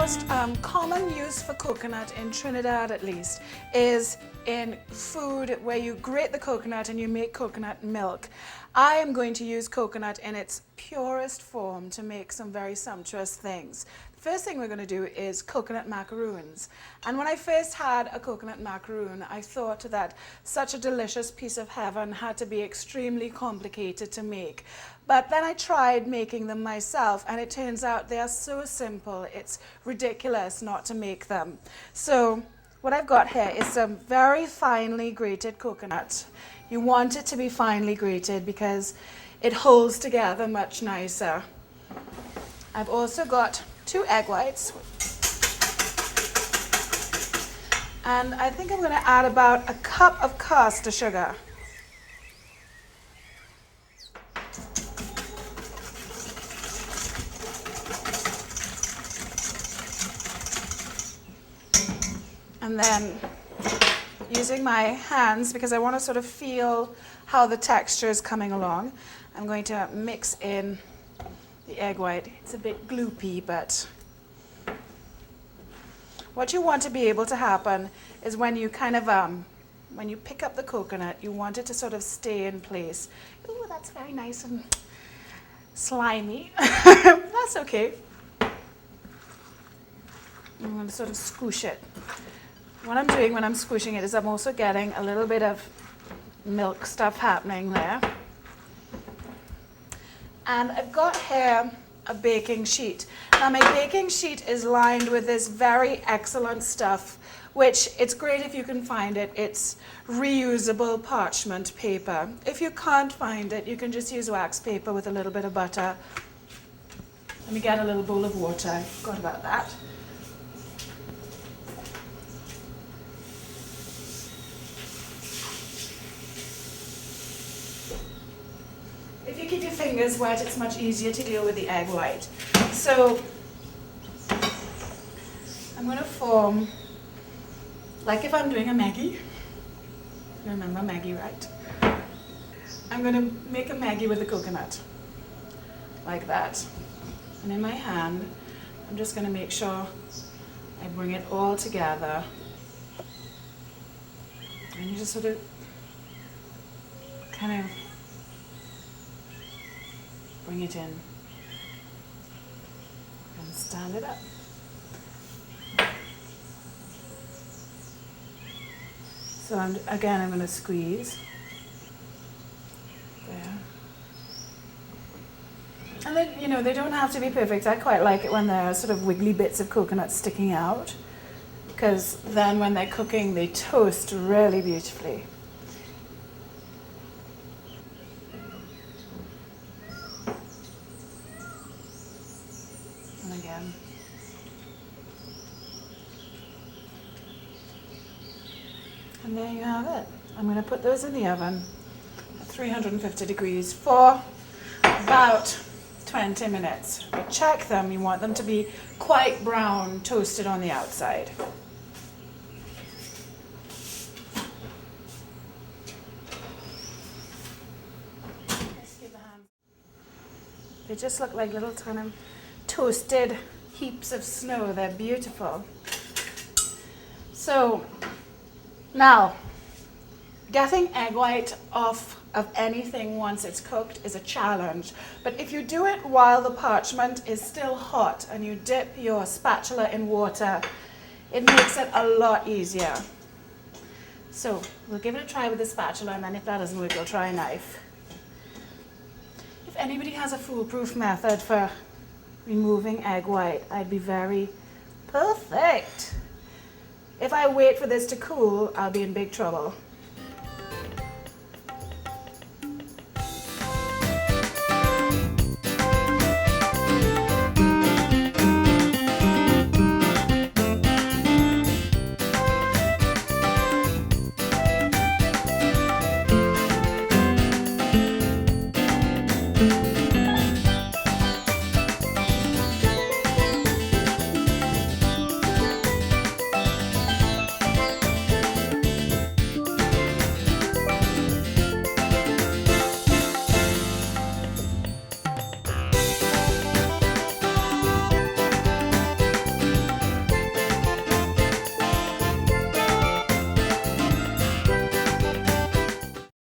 most common use for coconut in Trinidad, at least, is in food where you grate the coconut and you make coconut milk. I am going to use coconut in its purest form to make some very sumptuous things. The first thing we're going to do is coconut macaroons. And when I first had a coconut macaroon, I thought that such a delicious piece of heaven had to be extremely complicated to make. But then I tried making them myself, and it turns out they are so simple, it's ridiculous not to make them. So what I've got here is some very finely grated coconut. You want it to be finely grated because it holds together much nicer. I've also got 2 egg whites. And I think I'm going to add about a cup of caster sugar. And then using my hands, because I want to sort of feel how the texture is coming along, I'm going to mix in the egg white. It's a bit gloopy, but what you want to be able to happen is when you kind of, when you pick up the coconut, you want it to sort of stay in place. Ooh, that's very nice and slimy. That's okay. I'm going to sort of squish it. What I'm doing when I'm squishing it is I'm also getting a little bit of milk stuff happening there. And I've got here a baking sheet. Now my baking sheet is lined with this very excellent stuff, which it's great if you can find it. It's reusable parchment paper. If you can't find it, you can just use wax paper with a little bit of butter. Let me get a little bowl of water. I forgot about that. If you keep your fingers wet, it's much easier to deal with the egg white. So I'm going to form, like if I'm doing a Maggie, remember Maggie, right? I'm going to make a Maggie with the coconut, like that. And in my hand, I'm just going to make sure I bring it all together. And you just sort of kind of bring it in and stand it up. So I'm going to squeeze there. And then, you know, they don't have to be perfect. I quite like it when there are sort of wiggly bits of coconut sticking out, because then when they're cooking, they toast really beautifully. And again. And there you have it. I'm going to put those in the oven at 350 degrees for about 20 minutes. But check them. You want them to be quite brown, toasted on the outside. They just look like little kind of toasted heaps of snow. They're beautiful. So now, getting egg white off of anything once it's cooked is a challenge. But if you do it while the parchment is still hot and you dip your spatula in water, it makes it a lot easier. So we'll give it a try with the spatula, and then if that doesn't work, we'll try a knife. If anybody has a foolproof method for removing egg white, I'd be very perfect. If I wait for this to cool, I'll be in big trouble.